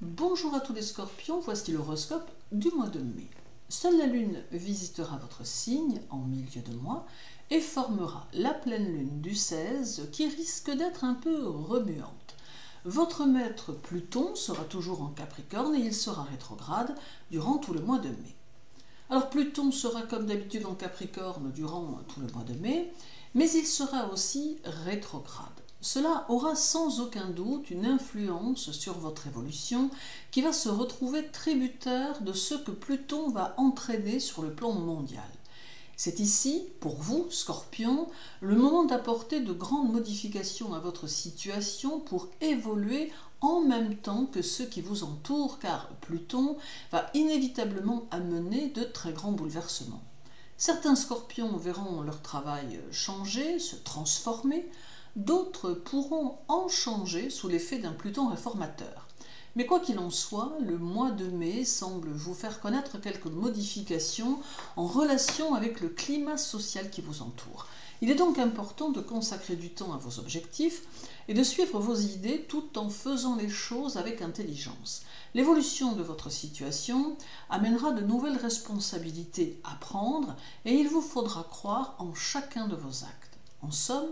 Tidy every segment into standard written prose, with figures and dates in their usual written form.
Bonjour à tous les scorpions, voici l'horoscope du mois de mai. Seule la lune visitera votre signe en milieu de mois et formera la pleine lune du 16 qui risque d'être un peu remuante. Votre maître Pluton sera toujours en Capricorne et il sera rétrograde durant tout le mois de mai. Alors Pluton sera comme d'habitude en Capricorne durant tout le mois de mai, mais il sera aussi rétrograde. Cela aura sans aucun doute une influence sur votre évolution qui va se retrouver tributaire de ce que Pluton va entraîner sur le plan mondial. C'est ici, pour vous, Scorpion, le moment d'apporter de grandes modifications à votre situation pour évoluer en même temps que ceux qui vous entourent, car Pluton va inévitablement amener de très grands bouleversements. Certains Scorpions verront leur travail changer, se transformer, d'autres pourront en changer sous l'effet d'un Pluton réformateur. Mais quoi qu'il en soit, le mois de mai semble vous faire connaître quelques modifications en relation avec le climat social qui vous entoure. Il est donc important de consacrer du temps à vos objectifs et de suivre vos idées tout en faisant les choses avec intelligence. L'évolution de votre situation amènera de nouvelles responsabilités à prendre et il vous faudra croire en chacun de vos actes. En somme,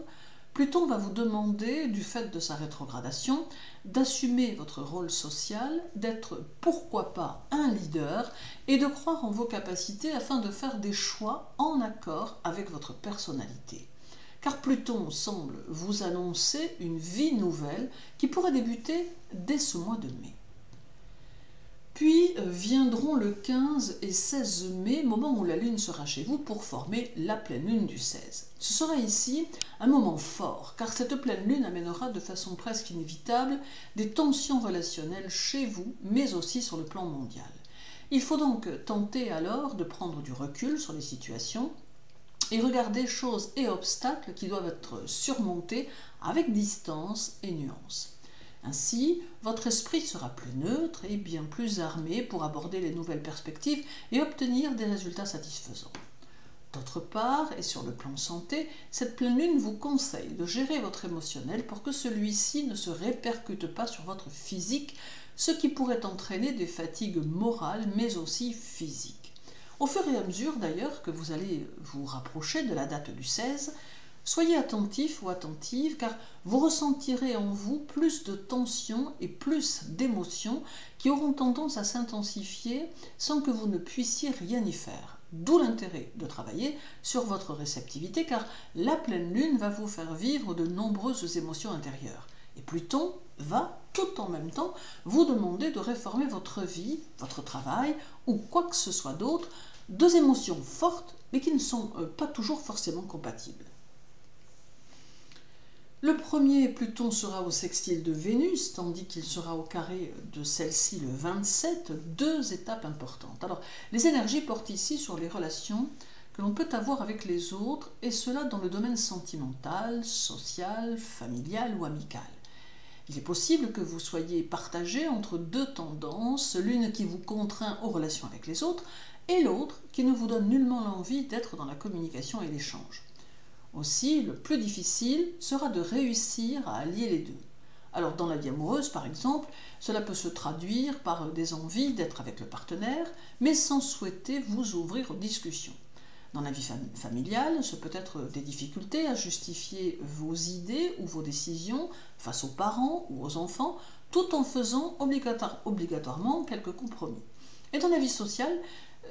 Pluton va vous demander, du fait de sa rétrogradation, d'assumer votre rôle social, d'être pourquoi pas un leader et de croire en vos capacités afin de faire des choix en accord avec votre personnalité. Car Pluton semble vous annoncer une vie nouvelle qui pourrait débuter dès ce mois de mai. Puis viendront le 15 et 16 mai, moment où la Lune sera chez vous pour former la pleine Lune du 16. Ce sera ici un moment fort, car cette pleine Lune amènera de façon presque inévitable des tensions relationnelles chez vous, mais aussi sur le plan mondial. Il faut donc tenter alors de prendre du recul sur les situations et regarder choses et obstacles qui doivent être surmontés avec distance et nuance. Ainsi, votre esprit sera plus neutre et bien plus armé pour aborder les nouvelles perspectives et obtenir des résultats satisfaisants. D'autre part, et sur le plan santé, cette pleine lune vous conseille de gérer votre émotionnel pour que celui-ci ne se répercute pas sur votre physique, ce qui pourrait entraîner des fatigues morales mais aussi physiques. Au fur et à mesure d'ailleurs que vous allez vous rapprocher de la date du 16, soyez attentif ou attentive car vous ressentirez en vous plus de tensions et plus d'émotions qui auront tendance à s'intensifier sans que vous ne puissiez rien y faire. D'où l'intérêt de travailler sur votre réceptivité car la pleine lune va vous faire vivre de nombreuses émotions intérieures. Et Pluton va tout en même temps vous demander de réformer votre vie, votre travail ou quoi que ce soit d'autre, deux émotions fortes mais qui ne sont pas toujours forcément compatibles. Le premier, Pluton sera au sextile de Vénus, tandis qu'il sera au carré de celle-ci le 27, deux étapes importantes. Alors, les énergies portent ici sur les relations que l'on peut avoir avec les autres, et cela dans le domaine sentimental, social, familial ou amical. Il est possible que vous soyez partagé entre deux tendances, l'une qui vous contraint aux relations avec les autres, et l'autre qui ne vous donne nullement l'envie d'être dans la communication et l'échange. Aussi, le plus difficile sera de réussir à allier les deux. Alors, dans la vie amoureuse, par exemple, cela peut se traduire par des envies d'être avec le partenaire, mais sans souhaiter vous ouvrir aux discussions. Dans la vie familiale, ce peut être des difficultés à justifier vos idées ou vos décisions face aux parents ou aux enfants, tout en faisant obligatoirement quelques compromis. Et dans la vie sociale,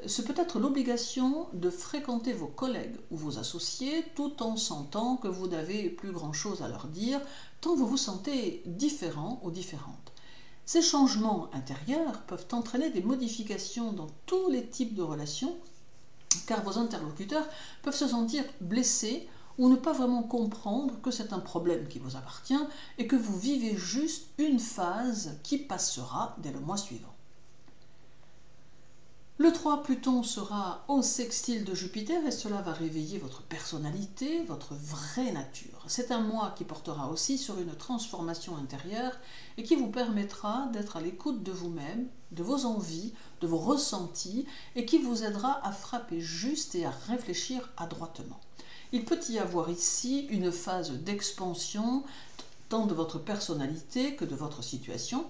ce peut être l'obligation de fréquenter vos collègues ou vos associés tout en sentant que vous n'avez plus grand-chose à leur dire, tant vous vous sentez différent ou différente. Ces changements intérieurs peuvent entraîner des modifications dans tous les types de relations, car vos interlocuteurs peuvent se sentir blessés ou ne pas vraiment comprendre que c'est un problème qui vous appartient et que vous vivez juste une phase qui passera dès le mois suivant. Le 3, Pluton sera au sextile de Jupiter et cela va réveiller votre personnalité, votre vraie nature. C'est un mois qui portera aussi sur une transformation intérieure et qui vous permettra d'être à l'écoute de vous-même, de vos envies, de vos ressentis et qui vous aidera à frapper juste et à réfléchir adroitement. Il peut y avoir ici une phase d'expansion tant de votre personnalité que de votre situation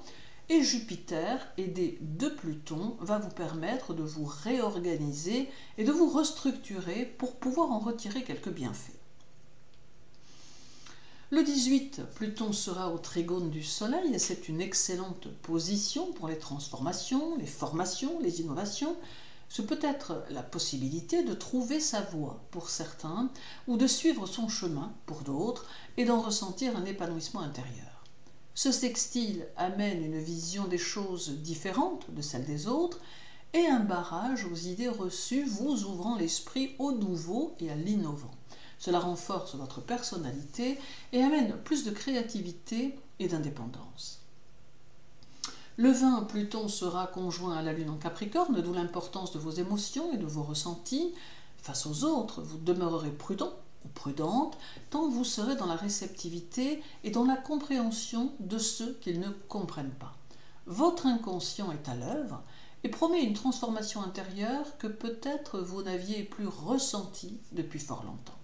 Et Jupiter, aidé de Pluton, va vous permettre de vous réorganiser et de vous restructurer pour pouvoir en retirer quelques bienfaits. Le 18, Pluton sera au trigone du Soleil et c'est une excellente position pour les transformations, les formations, les innovations. Ce peut être la possibilité de trouver sa voie pour certains ou de suivre son chemin pour d'autres et d'en ressentir un épanouissement intérieur. Ce sextile amène une vision des choses différente de celle des autres et un barrage aux idées reçues vous ouvrant l'esprit au nouveau et à l'innovant. Cela renforce votre personnalité et amène plus de créativité et d'indépendance. Le 20, Pluton sera conjoint à la Lune en Capricorne, d'où l'importance de vos émotions et de vos ressentis. Face aux autres, vous demeurerez prudent ou prudente, tant vous serez dans la réceptivité et dans la compréhension de ceux qu'ils ne comprennent pas. Votre inconscient est à l'œuvre et promet une transformation intérieure que peut-être vous n'aviez plus ressentie depuis fort longtemps.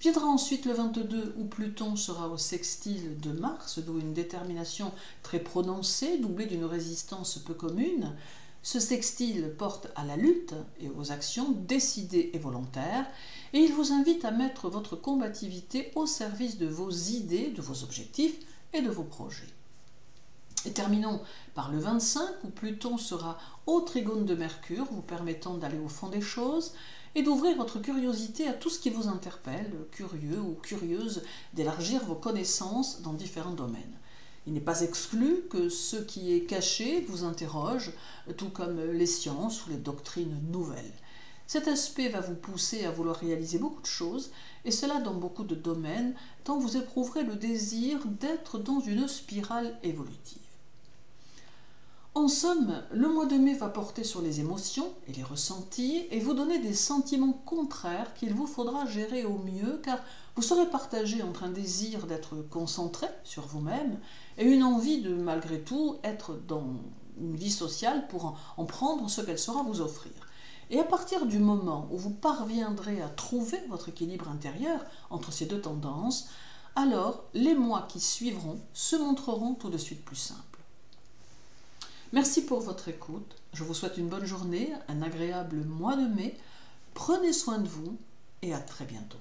Viendra ensuite le 22 où Pluton sera au sextile de Mars, d'où une détermination très prononcée, doublée d'une résistance peu commune. Ce sextile porte à la lutte et aux actions décidées et volontaires, et il vous invite à mettre votre combativité au service de vos idées, de vos objectifs et de vos projets. Et terminons par le 25 où Pluton sera au trigone de Mercure, vous permettant d'aller au fond des choses et d'ouvrir votre curiosité à tout ce qui vous interpelle, curieux ou curieuse, d'élargir vos connaissances dans différents domaines. Il n'est pas exclu que ce qui est caché vous interroge, tout comme les sciences ou les doctrines nouvelles. Cet aspect va vous pousser à vouloir réaliser beaucoup de choses, et cela dans beaucoup de domaines, tant vous éprouverez le désir d'être dans une spirale évolutive. En somme, le mois de mai va porter sur les émotions et les ressentis et vous donner des sentiments contraires qu'il vous faudra gérer au mieux car vous serez partagé entre un désir d'être concentré sur vous-même et une envie de malgré tout être dans une vie sociale pour en prendre ce qu'elle saura vous offrir. Et à partir du moment où vous parviendrez à trouver votre équilibre intérieur entre ces deux tendances, alors les mois qui suivront se montreront tout de suite plus simples. Merci pour votre écoute. Je vous souhaite une bonne journée, un agréable mois de mai. Prenez soin de vous et à très bientôt.